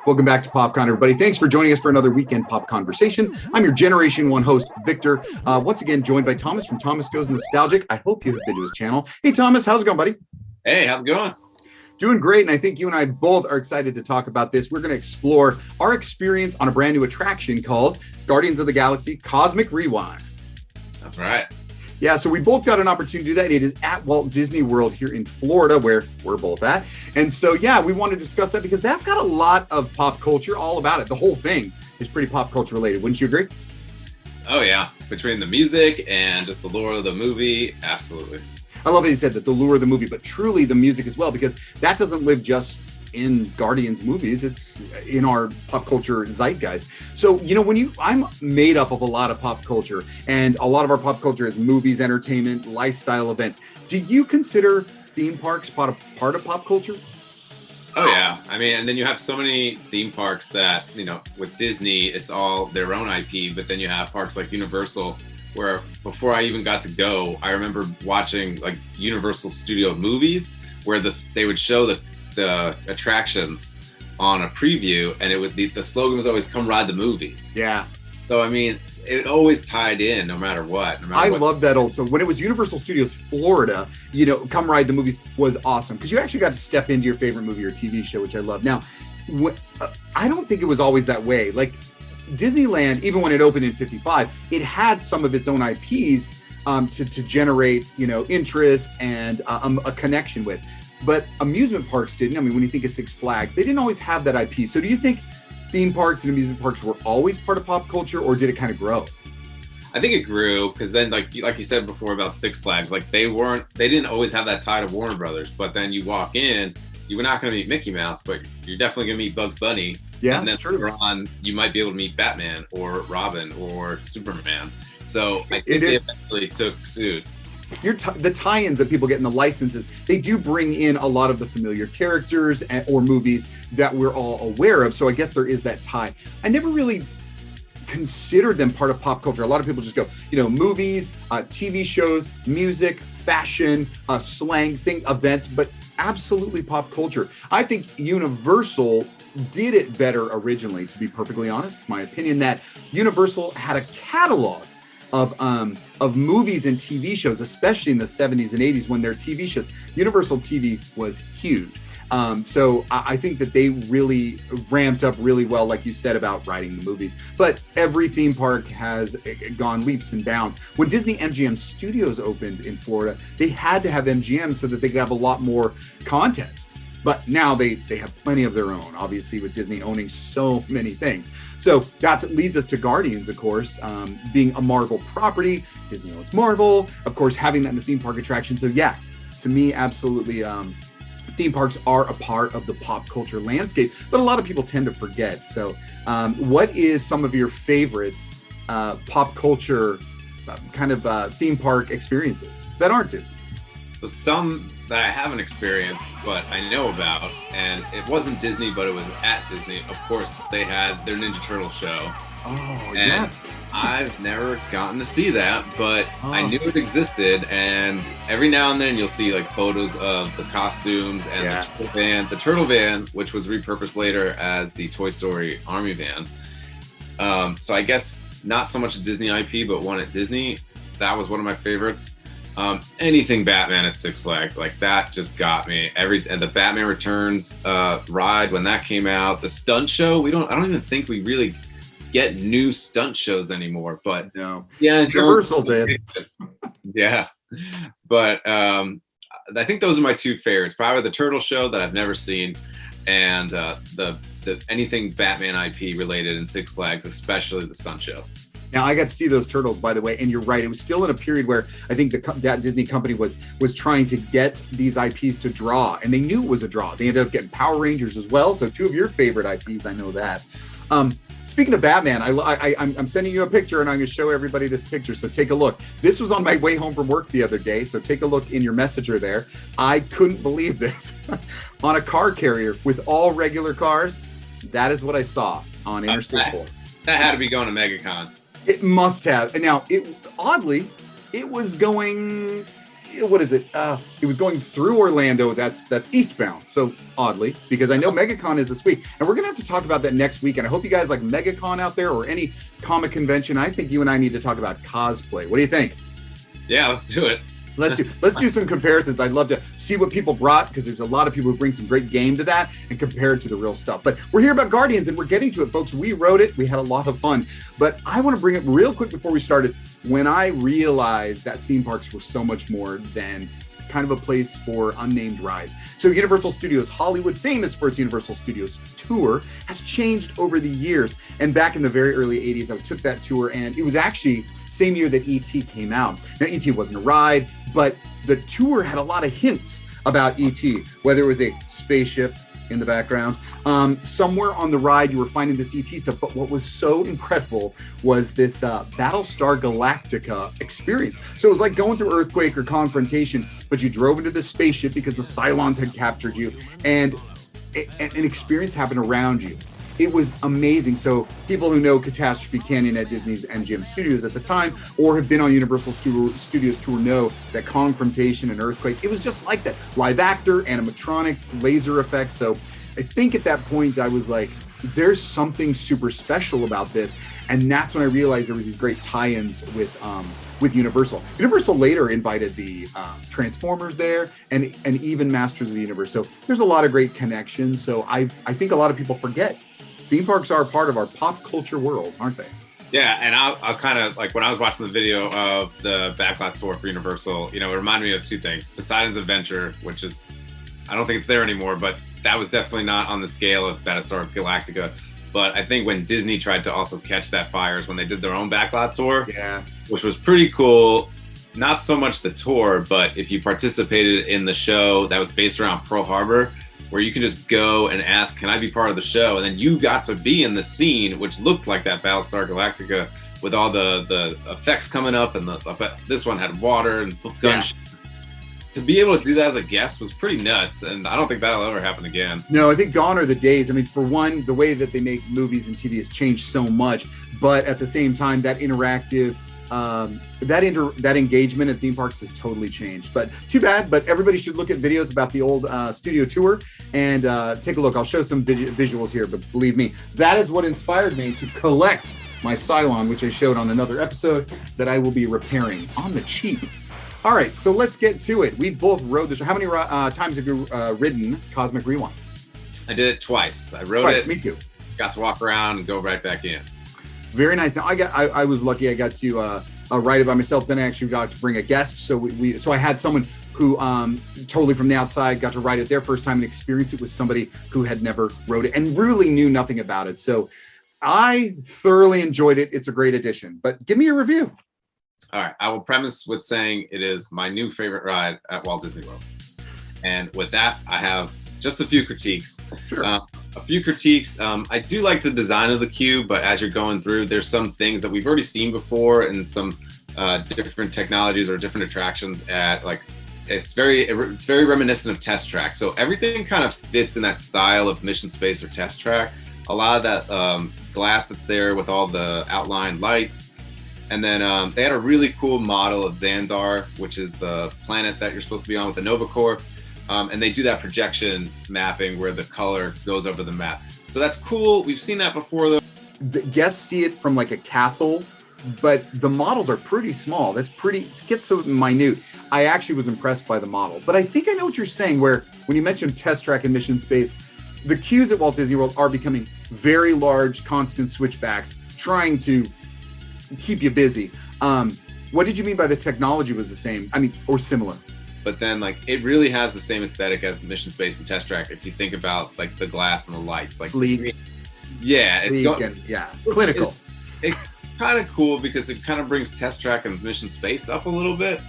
Welcome back to PopCon, everybody. Thanks for joining us for another weekend Pop Conversation. I'm your Generation 1 host, Victor. Once again, joined by Thomas from Thomas Goes Nostalgic. I hope you have been to his channel. Hey, Thomas, how's it going, buddy? Hey, how's it going? Doing great, and I think you and I both are excited to talk about this. We're going to explore our experience on a brand new attraction called Guardians of the Galaxy Cosmic Rewind. That's right. Yeah, so we both got an opportunity to do that. It is at Walt Disney World here in Florida, where we're both at. And so, yeah, we want to discuss that because that's got a lot of pop culture all about it. The whole thing is pretty pop culture related. Wouldn't you agree? Oh, yeah. Between the music and just the lore of the movie, absolutely. I love that he said that the lure of the movie, but truly the music as well, because that doesn't live just in Guardians movies, it's in our pop culture zeitgeist. So, you know, I'm made up of a lot of pop culture, and a lot of our pop culture is movies, entertainment, lifestyle events. Do you consider theme parks part of pop culture? Oh, yeah. I mean, and then you have so many theme parks that, you know, with Disney, it's all their own IP, but then you have parks like Universal, where before I even got to go, I remember watching like Universal Studio movies where they would show the attractions on a preview, and it would the slogan was always "Come ride the movies." Yeah. So I mean, it always tied in, no matter what. I love that also. When it was Universal Studios Florida, you know, "Come ride the movies" was awesome because you actually got to step into your favorite movie or TV show, which I love. Now, I don't think it was always that way. Like Disneyland, even when it opened in '55, it had some of its own IPs to generate, you know, interest and a connection with. But amusement parks didn't. I mean, when you think of Six Flags, they didn't always have that IP. So do you think theme parks and amusement parks were always part of pop culture, or did it kind of grow? I think it grew because then, like you said before about Six Flags, like they didn't always have that tie to Warner Brothers. But then you walk in, you were not going to meet Mickey Mouse, but you're definitely going to meet Bugs Bunny. Yeah, and then true. later on, you might be able to meet Batman or Robin or Superman. So I think they eventually took suit. The tie-ins that people get in the licenses, they do bring in a lot of the familiar characters or movies that we're all aware of. So I guess there is that tie. I never really considered them part of pop culture. A lot of people just go, you know, movies, TV shows, music, fashion, slang, events, but absolutely pop culture. I think Universal did it better originally, to be perfectly honest. It's my opinion that Universal had a catalog of movies and TV shows, especially in the 70s and 80s when their TV shows, Universal TV was huge. So I think that they really ramped up really well, like you said, about writing the movies. But every theme park has gone leaps and bounds. When Disney MGM Studios opened in Florida, they had to have MGM so that they could have a lot more content. But now they have plenty of their own, obviously, with Disney owning so many things. So that leads us to Guardians, of course, being a Marvel property. Disney owns Marvel, of course, having that in the theme park attraction. So yeah, to me, absolutely, theme parks are a part of the pop culture landscape, but a lot of people tend to forget. So what is some of your favorites pop culture kind of theme park experiences that aren't Disney? So some that I haven't experienced, but I know about, and it wasn't Disney, but it was at Disney. Of course, they had their Ninja Turtle show. Oh, and yes. I've never gotten to see that, but I knew it existed, and every now and then you'll see like photos of the costumes and the turtle van, which was repurposed later as the Toy Story Army van. So I guess not so much a Disney IP, but one at Disney. That was one of my favorites. Anything Batman at Six Flags, like that just got me. And the Batman Returns ride when that came out, the stunt show, I don't even think we really get new stunt shows anymore, but no. Yeah, Universal did. Yeah. But I think those are my two favorites. Probably the Turtle show that I've never seen, and the anything Batman IP related in Six Flags, especially the stunt show. Now, I got to see those turtles, by the way, and you're right. It was still in a period where I think that Disney company was trying to get these IPs to draw, and they knew it was a draw. They ended up getting Power Rangers as well. So two of your favorite IPs, I know that. Speaking of Batman, I'm sending you a picture, and I'm going to show everybody this picture. So take a look. This was on my way home from work the other day. So take a look in your messenger there. I couldn't believe this. On a car carrier with all regular cars, that is what I saw on Interstate 4. That had to be going to MegaCon. It must have. And now, oddly, it was going what is it? It was going through Orlando. That's eastbound. So oddly, because I know MegaCon is this week, and we're gonna have to talk about that next week. And I hope you guys like MegaCon out there or any comic convention. I think you and I need to talk about cosplay. What do you think? Yeah, let's do it. Let's do some comparisons. I'd love to see what people brought, because there's a lot of people who bring some great game to that and compare it to the real stuff. But we're here about Guardians, and we're getting to it, folks. We wrote it. We had a lot of fun. But I want to bring it real quick before we started. When I realized that theme parks were so much more than kind of a place for unnamed rides. So Universal Studios Hollywood, famous for its Universal Studios tour, has changed over the years. And back in the very early 80s, I took that tour, and it was actually same year that E.T. came out. Now, E.T. wasn't a ride, but the tour had a lot of hints about E.T., whether it was a spaceship in the background. Somewhere on the ride, you were finding this ET stuff, but what was so incredible was this Battlestar Galactica experience. So it was like going through Earthquake or Confrontation, but you drove into this spaceship because the Cylons had captured you, and an experience happened around you. It was amazing. So people who know Catastrophe Canyon at Disney's MGM Studios at the time, or have been on Universal Studios tour, know that Confrontation and Earthquake, it was just like that. Live actor, animatronics, laser effects. So I think at that point I was like, there's something super special about this. And that's when I realized there was these great tie-ins with Universal. Universal later invited the Transformers there, and even Masters of the Universe. So there's a lot of great connections. So I think a lot of people forget theme parks are a part of our pop culture world, aren't they? Yeah, and I'll kind of, like, when I was watching the video of the backlot tour for Universal, it reminded me of two things. Poseidon's Adventure, which is, I don't think it's there anymore, but that was definitely not on the scale of Battlestar Galactica. But I think when Disney tried to also catch that fire is when they did their own backlot tour, which was pretty cool. Not so much the tour, but if you participated in the show that was based around Pearl Harbor, where you can just go and ask, can I be part of the show? And then you got to be in the scene, which looked like that Battlestar Galactica with all the effects coming up, and this one had water and guns. To be able to do that as a guest was pretty nuts, and I don't think that'll ever happen again. No, I think gone are the days. I mean, for one, the way that they make movies and TV has changed so much, but at the same time, that interactive, that engagement at theme parks has totally changed. But too bad. But everybody should look at videos about the old studio tour and take a look. I'll show some visuals here, but believe me, that is what inspired me to collect my Cylon, which I showed on another episode, that I will be repairing on the cheap. All right, so let's get to it. We've both rode this. How many times have you ridden Cosmic Rewind? I did it twice. I rode it. Me too. Got to walk around and go right back in. Very nice. Now I was lucky. I got to ride it by myself. Then I actually got to bring a guest. So so I had someone who totally from the outside got to ride it their first time and experience it with somebody who had never rode it and really knew nothing about it. So I thoroughly enjoyed it. It's a great addition. But give me a review. All right, I will premise with saying it is my new favorite ride at Walt Disney World. And with that, I have just a few critiques. Sure. A few critiques. I do like the design of the queue, but as you're going through, there's some things that we've already seen before, and some different technologies or different attractions at, like, it's very reminiscent of Test Track. So everything kind of fits in that style of Mission Space or Test Track. A lot of that glass that's there with all the outlined lights. And then they had a really cool model of Xandar, which is the planet that you're supposed to be on with the Nova Corps. And they do that projection mapping where the color goes over the map. So that's cool. We've seen that before, though. The guests see it from like a castle, but the models are pretty small. That's pretty, to get so minute. I actually was impressed by the model. But I think I know what you're saying, where when you mentioned Test Track and Mission Space, the queues at Walt Disney World are becoming very large, constant switchbacks, trying to keep you busy. What did you mean by the technology was the same? I mean, or similar? But then, like, it really has the same aesthetic as Mission Space and Test Track. If you think about, like, the glass and the lights, like, sleek, clinical. It's kind of cool because it kind of brings Test Track and Mission Space up a little bit.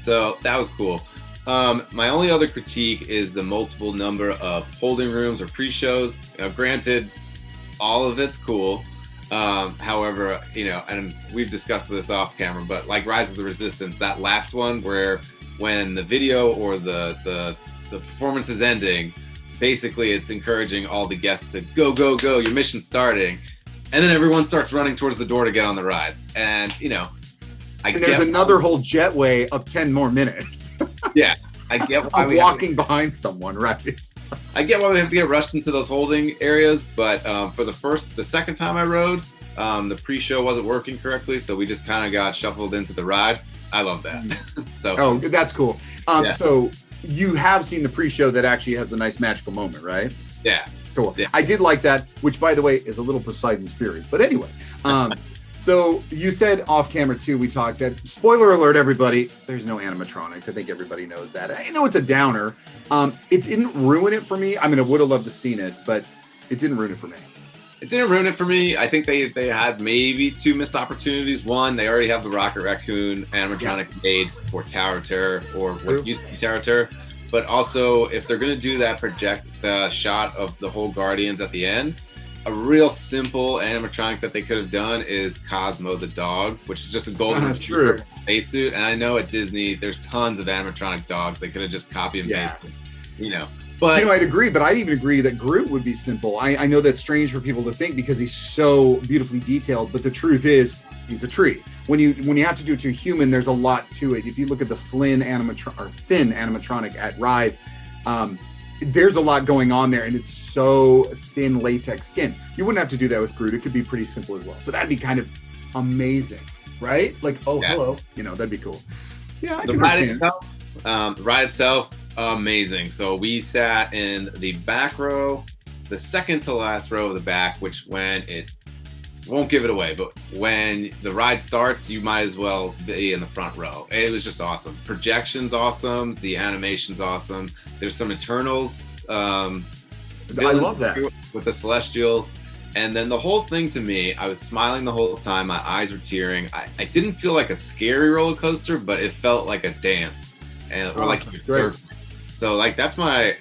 So that was cool. My only other critique is the multiple number of holding rooms or pre-shows. Granted, all of it's cool. However, and we've discussed this off camera, but like Rise of the Resistance, that last one where when the video or the performance is ending, basically it's encouraging all the guests to go, your mission's starting. And then everyone starts running towards the door to get on the ride. And, And there's another whole jetway of 10 more minutes. Yeah, I get why I'm walking behind someone, right? I get why we have to get rushed into those holding areas, but for the second time I rode, the pre-show wasn't working correctly, so we just kind of got shuffled into the ride. I love that. Oh, that's cool. So you have seen the pre-show that actually has a nice magical moment, right? Yeah. Cool. Yeah. I did like that, which, by the way, is a little Poseidon's Fury. But anyway, so you said off camera too, we talked that, spoiler alert, everybody, there's no animatronics. I think everybody knows that. I know it's a downer. It didn't ruin it for me. I mean, I would have loved to seen it, but it didn't ruin it for me. It didn't ruin it for me. I think they had maybe 2 missed opportunities. One, they already have the Rocket Raccoon animatronic made for Tower of Terror, or what used to be Tower of Terror. But also, if they're going to do that project the shot of the whole Guardians at the end, a real simple animatronic that they could have done is Cosmo the dog, which is just a golden retriever spacesuit. And I know at Disney, there's tons of animatronic dogs. They could have just copy and pasted, But I'd agree, but I'd even agree that Groot would be simple. I know that's strange for people to think because he's so beautifully detailed, but the truth is he's the tree. When you have to do it to a human, there's a lot to it. If you look at the Finn animatronic at Rise, there's a lot going on there, and it's so thin latex skin. You wouldn't have to do that with Groot. It could be pretty simple as well. So that'd be kind of amazing, right? Like, hello, that'd be cool. Yeah, I can understand. The ride itself, amazing. So we sat in the back row, the second to last row of the back, which won't give it away, but when the ride starts, you might as well be in the front row. It was just awesome. Projection's awesome. The animation's awesome. There's some Eternals. I love that. With the Celestials. And then the whole thing, to me, I was smiling the whole time. My eyes were tearing. I didn't feel like a scary roller coaster, but it felt like a dance. Or like you're surfing. So like that's kind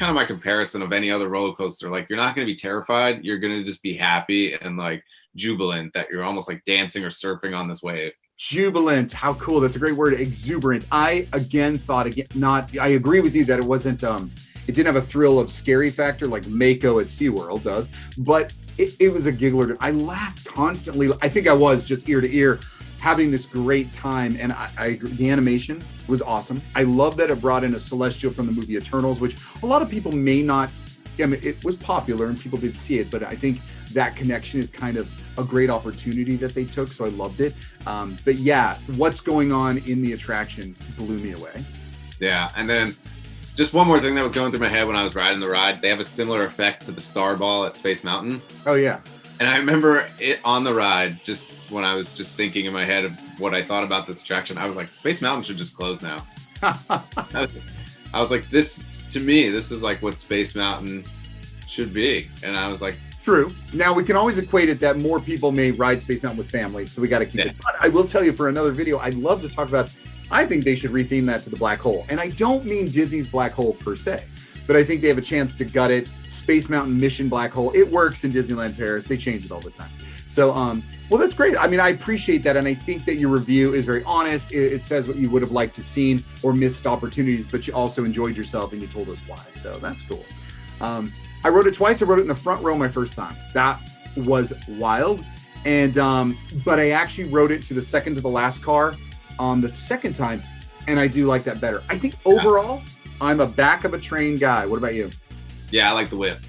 of my comparison of any other roller coaster. Like, you're not going to be terrified. You're going to just be happy and like jubilant that you're almost like dancing or surfing on this wave. Jubilant, how cool. That's a great word. Exuberant. I agree with you that it wasn't it didn't have a thrill of scary factor like Mako at SeaWorld does, but it was a giggler. I laughed constantly. I think I was just ear to ear having this great time, and I agree. The animation was awesome. I love that it brought in a Celestial from the movie Eternals, which a lot of people may not, it was popular and people did see it, but I think that connection is kind of a great opportunity that they took, so I loved it. But yeah, what's going on in the attraction blew me away. Yeah, and then just one more thing that was going through my head when I was riding the ride. They have a similar effect to the Star Ball at Space Mountain. Oh yeah. And I remember it on the ride, just when I was just thinking in my head of what I thought about this attraction, I was like, Space Mountain should just close now. I was like, this is like what Space Mountain should be. And I was like, true. Now we can always equate it that more people may ride Space Mountain with families, so we got to keep it. But I will tell you, for another video, I'd love to talk about, I think they should retheme that to the black hole. And I don't mean Disney's black hole per se, but I think they have a chance to gut it. Space Mountain Mission Black Hole. It works in Disneyland Paris. They change it all the time. So, well, that's great. I mean, I appreciate that. And I think that your review is very honest. It says what you would have liked to seen or missed opportunities, but you also enjoyed yourself and you told us why. So that's cool. I rode it twice. I rode it in the front row my first time. That was wild. And, but I actually rode it to the second to the last car on the second time. And I do like that better. I think overall, I'm a back of a train guy. What about you? Yeah, I like the whip.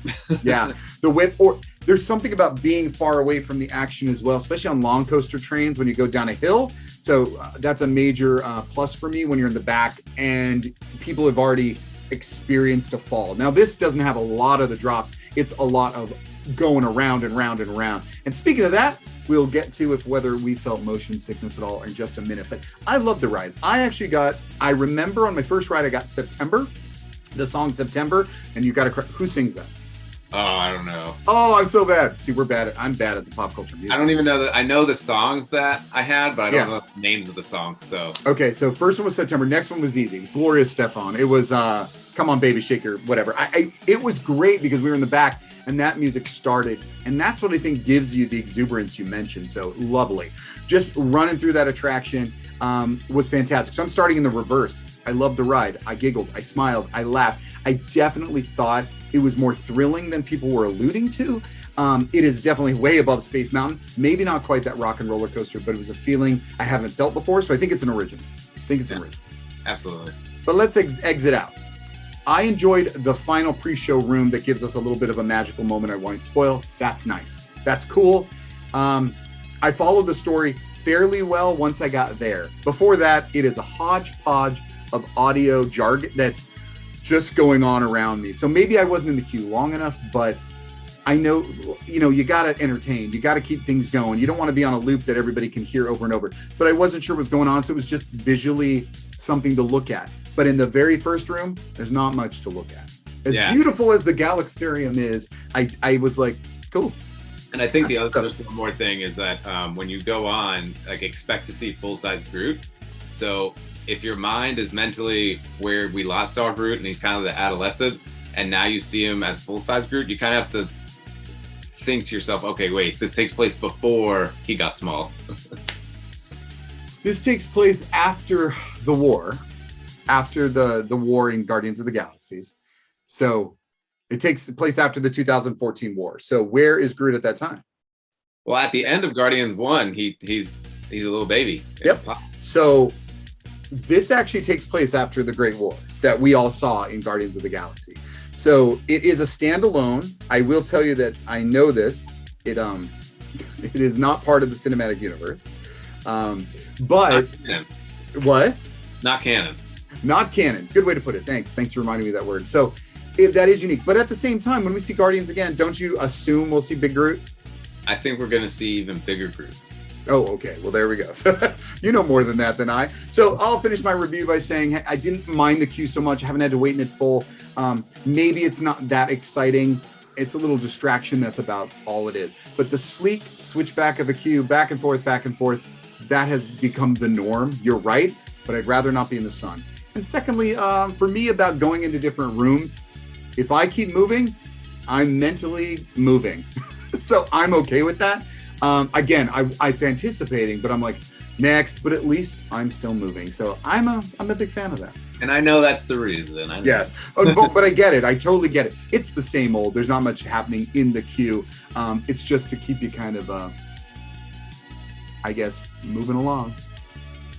Yeah, the whip. Or there's something about being far away from the action as well, especially on long coaster trains when you go down a hill. So that's a major plus for me when you're in the back and people have already experienced a fall. Now, this doesn't have a lot of the drops. It's a lot of going around and round and round. And speaking of that, we'll get to whether we felt motion sickness at all in just a minute. But I love the ride. I remember on my first ride, I got September, the song September, and you got to, who sings that? Oh, I don't know. Oh, I'm so bad. See, I'm bad at the pop culture music. I don't even know that. I know the songs that I had, but I don't know the names of the songs. So okay, so first one was September. Next one was easy. It was Gloria Estefan. It was Come On Baby Shake Your whatever. It was great because we were in the back and that music started, and that's what I think gives you the exuberance you mentioned. So lovely. Just running through that attraction was fantastic. So I'm starting in the reverse. I loved the ride. I giggled. I smiled. I laughed. I definitely thought it was more thrilling than people were alluding to. It is definitely way above Space Mountain. Maybe not quite that rock and roller coaster, but it was a feeling I haven't felt before. So I think it's an original. Absolutely. But let's exit out. I enjoyed the final pre-show room that gives us a little bit of a magical moment I won't spoil. That's nice. That's cool. I followed the story fairly well once I got there. Before that, it is a hodgepodge of audio jargon that's just going on around me. So maybe I wasn't in the queue long enough, but I know, you got to entertain. You got to keep things going. You don't want to be on a loop that everybody can hear over and over. But I wasn't sure what was going on, so it was just visually something to look at. But in the very first room, there's not much to look at. As beautiful as the Galaxarium is, I was like, cool. And I think the other just one more thing is that when you go on, like, expect to see full-size Groot. So if your mind is mentally where we last saw Groot and he's kind of the adolescent, and now you see him as full-size Groot, you kind of have to think to yourself, okay, wait, this takes place before he got small. This takes place after the war, after the war in Guardians of the Galaxies. So it takes place after the 2014 war. So where is Groot at that time? Well, at the end of Guardians 1, he's a little baby. Yep. So this actually takes place after the Great War that we all saw in Guardians of the Galaxy. So it is a standalone. I will tell you that I know this. It is not part of the cinematic universe. But what? Not canon. Not canon. Good way to put it. Thanks for reminding me of that word. So that is unique. But at the same time, when we see Guardians again, don't you assume we'll see Big Groot? I think we're going to see even bigger Groot. Oh, okay. Well, there we go. So, you know more than that than I. So I'll finish my review by saying I didn't mind the queue so much. I haven't had to wait in it full. Maybe it's not that exciting. It's a little distraction. That's about all it is. But the sleek switchback of a queue, back and forth, that has become the norm. You're right, but I'd rather not be in the sun. And secondly, for me, about going into different rooms, if I keep moving, I'm mentally moving. So I'm okay with that. Again, it's anticipating, but I'm like, next, but at least I'm still moving. So I'm a big fan of that. And I know that's the reason. I know. Yes, but I get it. I totally get it. It's the same old. There's not much happening in the queue. It's just to keep you kind of, I guess, moving along.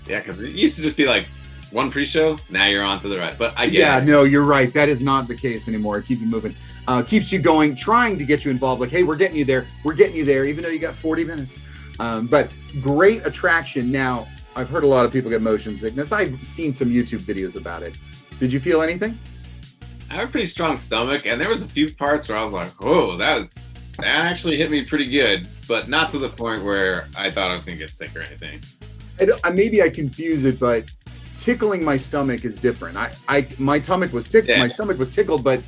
Yeah, because it used to just be like one pre-show, now you're on to the right. But I get it. Yeah, no, you're right. That is not the case anymore. Keep you moving. Keeps you going, trying to get you involved. Like, hey, we're getting you there, even though you got 40 minutes. But great attraction. Now, I've heard a lot of people get motion sickness. I've seen some YouTube videos about it. Did you feel anything? I have a pretty strong stomach, and there was a few parts where I was like, "Whoa, that actually hit me pretty good," but not to the point where I thought I was gonna get sick or anything. Maybe I confuse it, but tickling my stomach is different. My stomach was tickled, but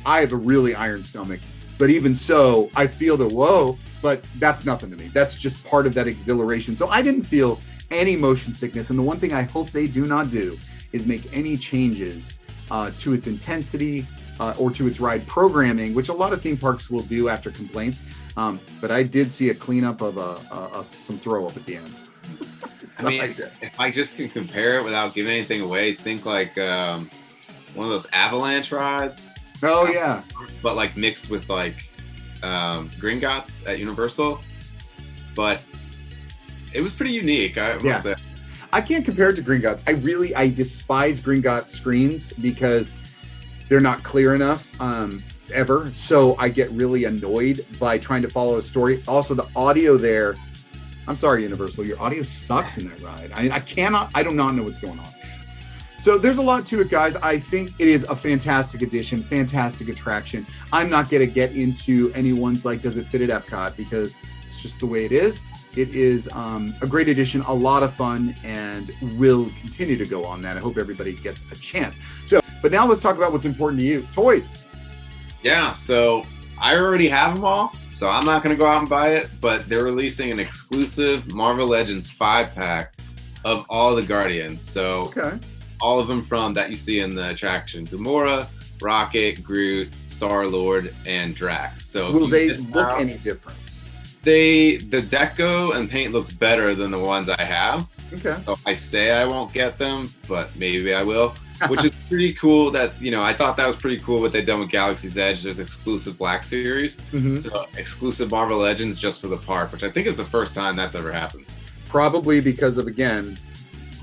I have a really iron stomach. But even so, I feel the whoa, but that's nothing to me. That's just part of that exhilaration. So I didn't feel any motion sickness. And the one thing I hope they do not do is make any changes to its intensity or to its ride programming, which a lot of theme parks will do after complaints. But I did see a cleanup of some throw up at the end. I mean, if I just can compare it without giving anything away, think like one of those avalanche rides. Oh yeah, but like mixed with like Gringotts at Universal. But it was pretty unique, I must say. I can't compare it to Gringotts. I despise Gringotts screens because they're not clear enough ever. So I get really annoyed by trying to follow a story. Also, the audio there. I'm sorry, Universal. Your audio sucks in that ride. I do not know what's going on. So there's a lot to it, guys. I think it is a fantastic addition, fantastic attraction. I'm not going to get into anyone's like, does it fit at Epcot? Because it's just the way it is. It is a great addition, a lot of fun, and will continue to go on that. I hope everybody gets a chance. So, but now let's talk about what's important to you. Toys. Yeah, so I already have them all, so I'm not going to go out and buy it, but they're releasing an exclusive Marvel Legends 5-pack of all the Guardians. So all of them from that you see in the attraction: Gamora, Rocket, Groot, Star-Lord, and Drax. So will they look any different? The deco and paint looks better than the ones I have. Okay. So I say I won't get them, but maybe I will. which is pretty cool. That I thought that was pretty cool what they've done with Galaxy's Edge. There's exclusive Black Series, so exclusive Marvel Legends just for the park, which I think is the first time that's ever happened. Probably because of, again,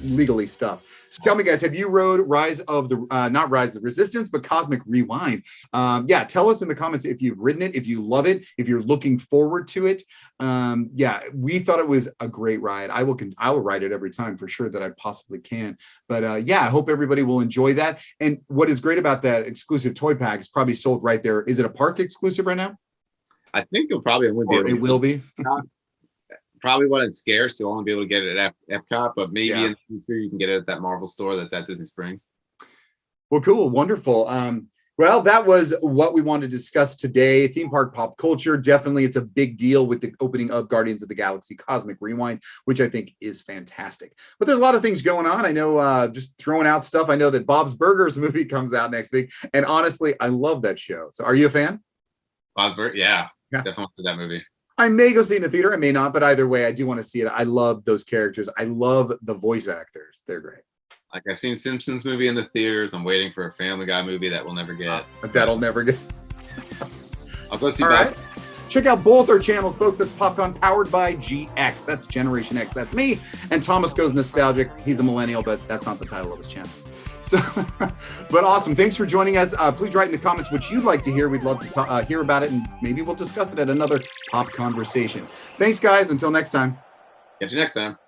legally stuff. So tell me, guys, have you rode not Rise of the Resistance, but Cosmic Rewind? Yeah, tell us in the comments if you've ridden it, if you love it, if you're looking forward to it. Yeah, we thought it was a great ride. I will ride it every time for sure that I possibly can. But yeah, I hope everybody will enjoy that. And what is great about that exclusive toy pack is probably sold right there. Is it a park exclusive right now? I think you'll probably only be it will be. Probably when it's scarce, you'll only be able to get it at Epcot, but maybe in the future you can get it at that Marvel store that's at Disney Springs. Well, cool. Wonderful. Well, that was what we wanted to discuss today. Theme park pop culture. Definitely, it's a big deal with the opening of Guardians of the Galaxy Cosmic Rewind, which I think is fantastic. But there's a lot of things going on. I know, just throwing out stuff. I know that Bob's Burgers movie comes out next week. And honestly, I love that show. So are you a fan? Bob's Burgers? Yeah. Definitely watched that movie. I may go see it in the theater. I may not, but either way, I do want to see it. I love those characters. I love the voice actors. They're great. Like, I've seen Simpsons movie in the theaters. I'm waiting for a Family Guy movie that we'll never get. That'll never get. I'll go see All Bob's. right. Check out both our channels, folks. That's Popcorn powered by GX. That's Generation X. That's me. And Thomas Goes Nostalgic. He's a millennial, but that's not the title of his channel. So, but awesome. Thanks for joining us. Please write in the comments what you'd like to hear. We'd love to hear about it, and maybe we'll discuss it at another Pop Conversation. Thanks, guys. Until next time. Catch you next time.